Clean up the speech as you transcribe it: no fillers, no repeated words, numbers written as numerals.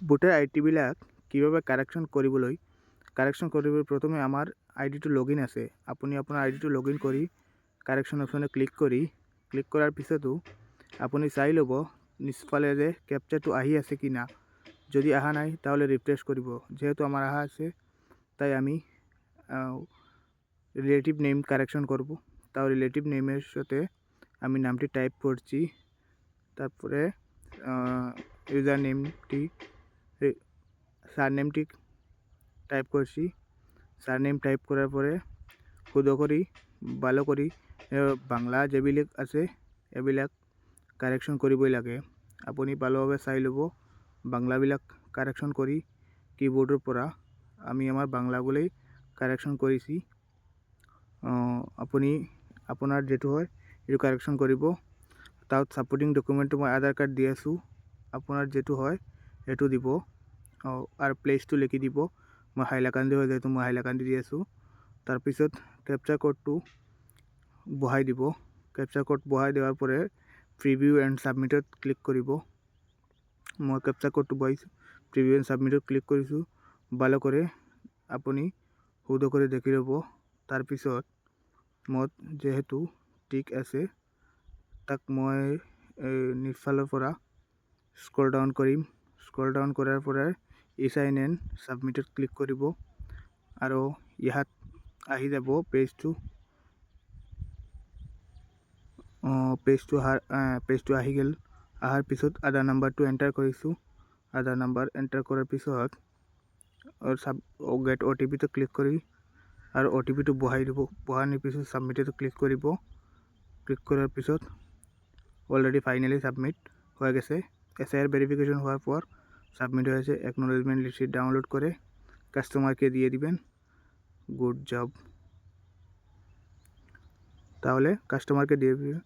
voter আইডিবিলাক কিভাবে correction কৰিবলৈ প্ৰথমে আমাৰ আইডিটো লগইন আছে আপুনি আপোনাৰ আইডিটো লগইন কৰি কাৰেকশ্যন অপশ্যনে ক্লিক কৰাৰ পিছতো আপুনি চাই ল'ব নিচফালে যে ক্যাপচাটো আহি আছে কি না যদি আহা নাই তাহলে রিফ্রেশ করব যেহেতু আমার আহা আছে তাই আমি রিলেটিভ নেম কারেকশন করব তাও রিলেটিভ নেমের সাথে আমি নামটি টাইপ করছি তারপরে ইউজার নেমটি সারনেমটি টাইপ করছি সারনেম টাইপ করার পরে শুদ্ধ করি ভালো করি বাংলা যেবিলাক আছে এবিলাক কারেকশন কৰিবই লাগে আপুনি ভালোভাবে চাই ল'ব বাংলাবিলাক কাৰেকশন কৰি কিবোৰ্ডেৰ পৰা আমি আমাৰ বাংলাগুলোই কাৰেকশন কৰেছি আপুনি আপোনাৰ যেটো হয় এটো কাৰেকশন কৰিব তাও সাপোৰ্টিং ডকুমেন্ট মই আধাৰ কাৰ্ড দি আছো আপোনাৰ যেটো হয় এটো দিব আর প্লেসটো লিখি দিব মই হাইলাকান্দি হয় যেহেতু মই হাইলাকান্দি দি আছো তাৰপিছত ক্যাপচা কোডটো বহাই দিব ক্যাপচা কোড বহাই দেওয়াৰ পৰে প্ৰিভিউ এন্ড সাবমিটত ক্লিক কৰিব মই ক্যাপচা কোডটো বহাইছো প্ৰিভিউ এন্ড সাবমিটত ক্লিক কৰিছো ভালো কৰে আপুনি শুদ্ধ কৰে দেখি ল'ব তাৰপিছত মত যেহেতু ঠিক আছে তাক মই নিচফালৰ পৰা স্ক্ৰল ডাউন কৰিম স্ক্ৰল ডাউন কৰাৰ পৰা ইসাইন এণ্ড সাবমিটত ক্লিক কৰিব আৰু ইয়াত আহি যাব পেজটো আহি গেল আহাৰ পিছত আধাৰ নাম্বাৰটো এণ্টাৰ কৰিছোঁ আধাৰ নাম্বাৰ এণ্টাৰ কৰাৰ পিছত গেট OTPটো ক্লিক কৰি আৰু OTPটো বহাই দিব বহানোৰ পিছত সাবমিটত ক্লিক কৰিব ক্লিক করার পিছত অলরেডি ফাইনালি সাবমিট হয়ে গেছে SIR ভেরিফিকেশন হওয়ার পর সাবমিট হয়েছে অ্যাকনোলেজমেন্ট রিসিপ্ট ডাউনলোড করে কাস্টমারকে দিয়ে দিবেন গুড জব তাহলে কাস্টমারকে দিয়ে দিবেন